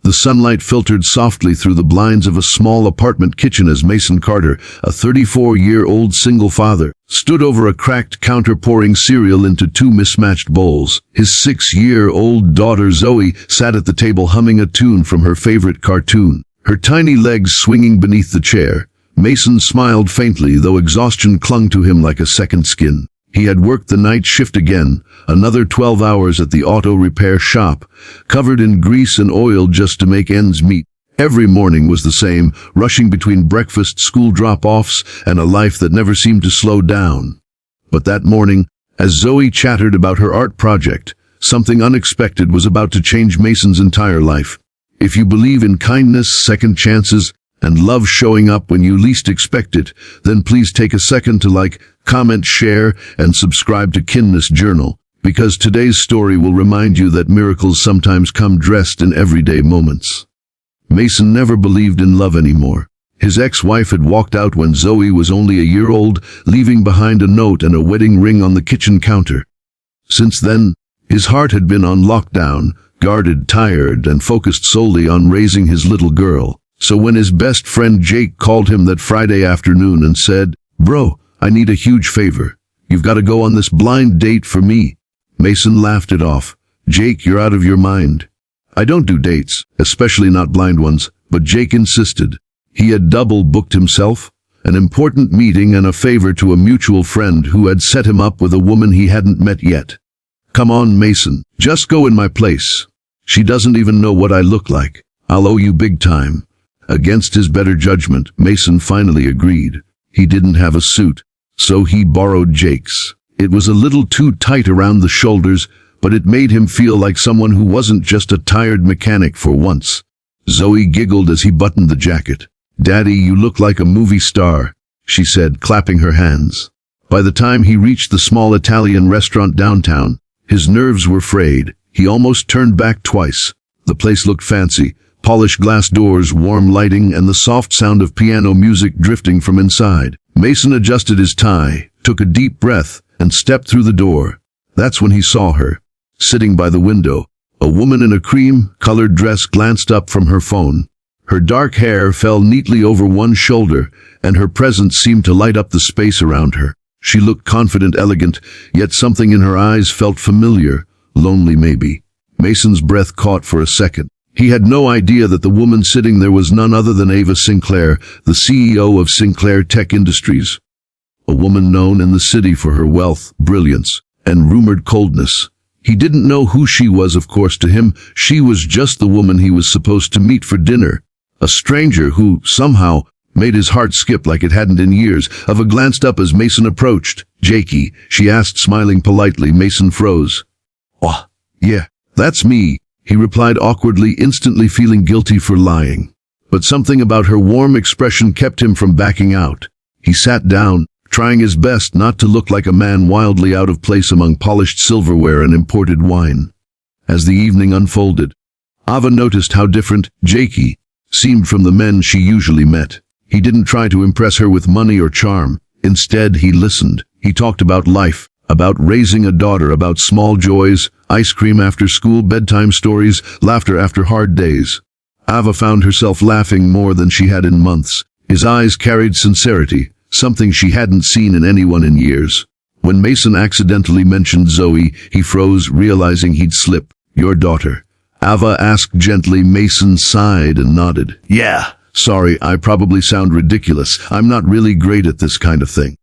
The sunlight filtered softly through the blinds of a small apartment kitchen as Mason Carter, a 34-year-old single father, stood over a cracked counter pouring cereal into two mismatched bowls. His 6-year-old daughter Zoe sat at the table humming a tune from her favorite cartoon, her tiny legs swinging beneath the chair. Mason smiled faintly, though exhaustion clung to him like a second skin. He had worked the night shift again, another 12 hours at the auto repair shop, covered in grease and oil just to make ends meet. Every morning was the same, rushing between breakfast, school drop-offs, and a life that never seemed to slow down. But that morning, as Zoe chattered about her art project, something unexpected was about to change Mason's entire life. If you believe in kindness, second chances, and love showing up when you least expect it, then please take a second to like, comment, share, and subscribe to Kindness Journal, because today's story will remind you that miracles sometimes come dressed in everyday moments. Mason never believed in love anymore. His ex-wife had walked out when Zoe was only a year old, leaving behind a note and a wedding ring on the kitchen counter. Since then, his heart had been on lockdown, guarded, tired, and focused solely on raising his little girl. So when his best friend Jake called him that Friday afternoon and said, "Bro, I need a huge favor. You've got to go on this blind date for me," Mason laughed it off. "Jake, you're out of your mind. I don't do dates, especially not blind ones," but Jake insisted. He had double booked himself, an important meeting and a favor to a mutual friend who had set him up with a woman he hadn't met yet. "Come on, Mason, just go in my place. She doesn't even know what I look like. I'll owe you big time." Against his better judgment, Mason finally agreed. He didn't have a suit, so he borrowed Jake's. It was a little too tight around the shoulders, but it made him feel like someone who wasn't just a tired mechanic for once. Zoe giggled as he buttoned the jacket. "Daddy, you look like a movie star," she said, clapping her hands. By the time he reached the small Italian restaurant downtown, his nerves were frayed. He almost turned back twice. The place looked fancy. Polished glass doors, warm lighting, and the soft sound of piano music drifting from inside. Mason adjusted his tie, took a deep breath, and stepped through the door. That's when he saw her. Sitting by the window, a woman in a cream-colored dress glanced up from her phone. Her dark hair fell neatly over one shoulder, and her presence seemed to light up the space around her. She looked confident, elegant, yet something in her eyes felt familiar, lonely maybe. Mason's breath caught for a second. He had no idea that the woman sitting there was none other than Ava Sinclair, the CEO of Sinclair Tech Industries. A woman known in the city for her wealth, brilliance, and rumored coldness. He didn't know who she was, of course. To him, she was just the woman he was supposed to meet for dinner. A stranger who, somehow, made his heart skip like it hadn't in years. Ava glanced up as Mason approached. "Jakey," she asked, smiling politely. Mason froze. "Oh, yeah, that's me," he replied awkwardly, instantly feeling guilty for lying. But something about her warm expression kept him from backing out. He sat down, trying his best not to look like a man wildly out of place among polished silverware and imported wine. As the evening unfolded, Ava noticed how different Jakey seemed from the men she usually met. He didn't try to impress her with money or charm. Instead, he listened. He talked about life, about raising a daughter, about small joys, ice cream after school, bedtime stories, laughter after hard days. Ava found herself laughing more than she had in months. His eyes carried sincerity, something she hadn't seen in anyone in years. When Mason accidentally mentioned Zoe, he froze, realizing he'd slipped. "Your daughter?" Ava asked gently. Mason sighed and nodded. "Yeah, sorry, I probably sound ridiculous. I'm not really great at this kind of thing.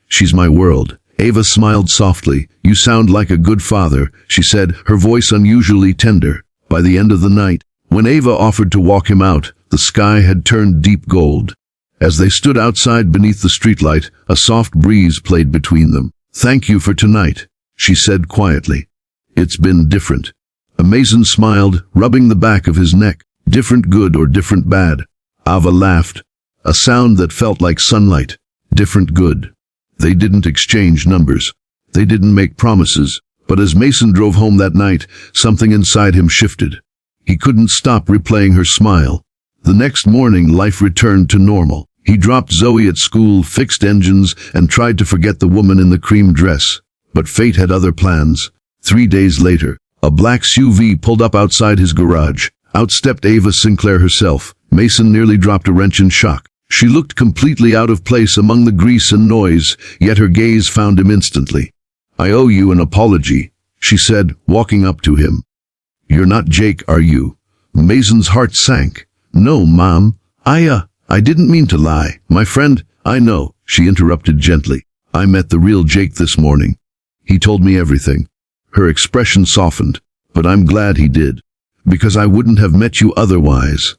She's my world." Ava smiled softly. "You sound like a good father," she said, her voice unusually tender. By the end of the night, when Ava offered to walk him out, the sky had turned deep gold. As they stood outside beneath the streetlight, a soft breeze played between them. "Thank you for tonight," she said quietly. "It's been different." Mason smiled, rubbing the back of his neck. "Different good or different bad?" Ava laughed, a sound that felt like sunlight. "Different good." They didn't exchange numbers. They didn't make promises. But as Mason drove home that night, something inside him shifted. He couldn't stop replaying her smile. The next morning, life returned to normal. He dropped Zoe at school, fixed engines, and tried to forget the woman in the cream dress. But fate had other plans. 3 days later, a black SUV pulled up outside his garage. Out stepped Ava Sinclair herself. Mason nearly dropped a wrench in shock. She looked completely out of place among the grease and noise, yet her gaze found him instantly. "I owe you an apology," she said, walking up to him. "You're not Jake, are you?" Mason's heart sank. "No, Mom. I didn't mean to lie. My friend—" "I know," she interrupted gently. "I met the real Jake this morning. He told me everything." Her expression softened. "But I'm glad he did, because I wouldn't have met you otherwise."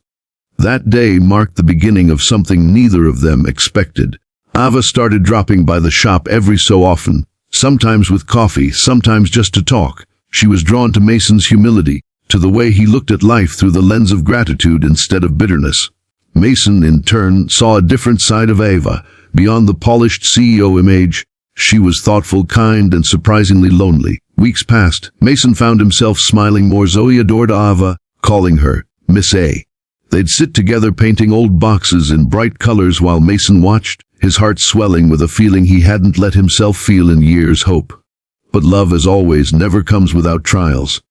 That day marked the beginning of something neither of them expected. Ava started dropping by the shop every so often, sometimes with coffee, sometimes just to talk. She was drawn to Mason's humility, to the way he looked at life through the lens of gratitude instead of bitterness. Mason, in turn, saw a different side of Ava. Beyond the polished CEO image, she was thoughtful, kind, and surprisingly lonely. Weeks passed. Mason found himself smiling more. Zoe adored Ava, calling her Miss A. They'd sit together painting old boxes in bright colors while Mason watched, his heart swelling with a feeling he hadn't let himself feel in years. Hope. But love, as always, never comes without trials.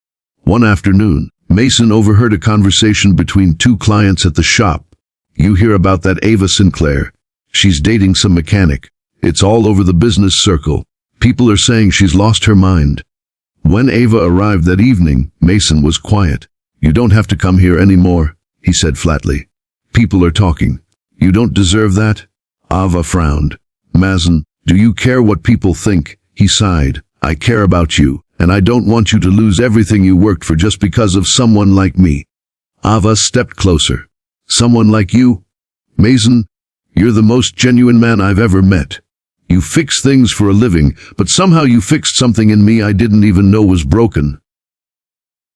One afternoon, Mason overheard a conversation between two clients at the shop. "You hear about that Ava Sinclair? She's dating some mechanic. It's all over the business circle. People are saying she's lost her mind." When Ava arrived that evening, Mason was quiet. "You don't have to come here anymore," he said flatly. "People are talking. You don't deserve that." Ava frowned. "Mason, do you care what people think?" He sighed. "I care about you, and I don't want you to lose everything you worked for just because of someone like me." Ava stepped closer. "Someone like you? Mason, you're the most genuine man I've ever met. You fix things for a living, but somehow you fixed something in me I didn't even know was broken."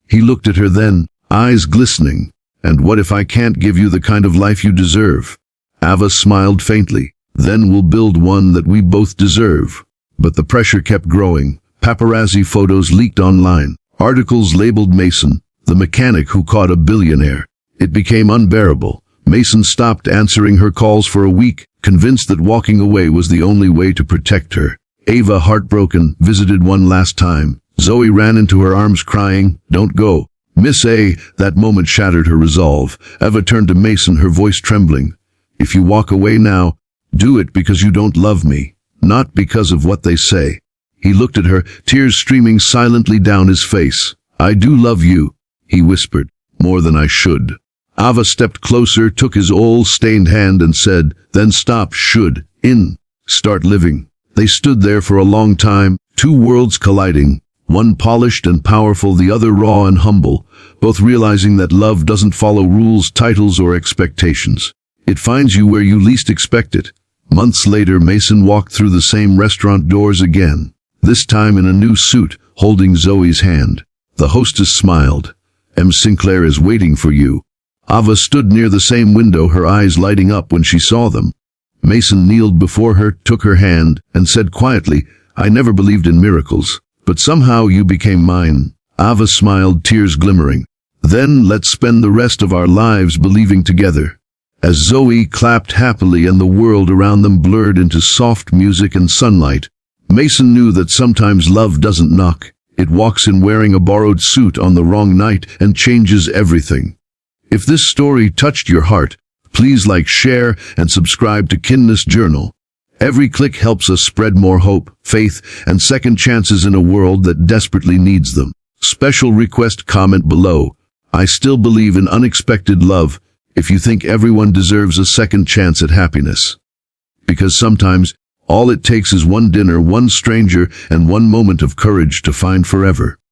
He looked at her then, eyes glistening. "And what if I can't give you the kind of life you deserve?" Ava smiled faintly. "Then we'll build one that we both deserve." But the pressure kept growing. Paparazzi photos leaked online. Articles labeled Mason, the mechanic who caught a billionaire. It became unbearable. Mason stopped answering her calls for a week, convinced that walking away was the only way to protect her. Ava, heartbroken, visited one last time. Zoe ran into her arms crying, "Don't go, Miss A." That moment shattered her resolve. Ava turned to Mason, her voice trembling. "If you walk away now, do it because you don't love me, not because of what they say." He looked at her, tears streaming silently down his face. "I do love you," he whispered, "more than I should." Ava stepped closer, took his oil-stained hand and said, "Then stop start living." They stood there for a long time, two worlds colliding, one polished and powerful, the other raw and humble, both realizing that love doesn't follow rules, titles, or expectations. It finds you where you least expect it. Months later, Mason walked through the same restaurant doors again, this time in a new suit, holding Zoe's hand. The hostess smiled. "M. Sinclair is waiting for you." Ava stood near the same window, her eyes lighting up when she saw them. Mason kneeled before her, took her hand, and said quietly, "I never believed in miracles, but somehow you became mine." Ava smiled, tears glimmering. "Then let's spend the rest of our lives believing together." As Zoe clapped happily and the world around them blurred into soft music and sunlight, Mason knew that sometimes love doesn't knock. It walks in wearing a borrowed suit on the wrong night and changes everything. If this story touched your heart, please like, share, and subscribe to Kindness Journal. Every click helps us spread more hope, faith, and second chances in a world that desperately needs them. Special request: comment below. I still believe in unexpected love if you think everyone deserves a second chance at happiness. Because sometimes, all it takes is one dinner, one stranger, and one moment of courage to find forever.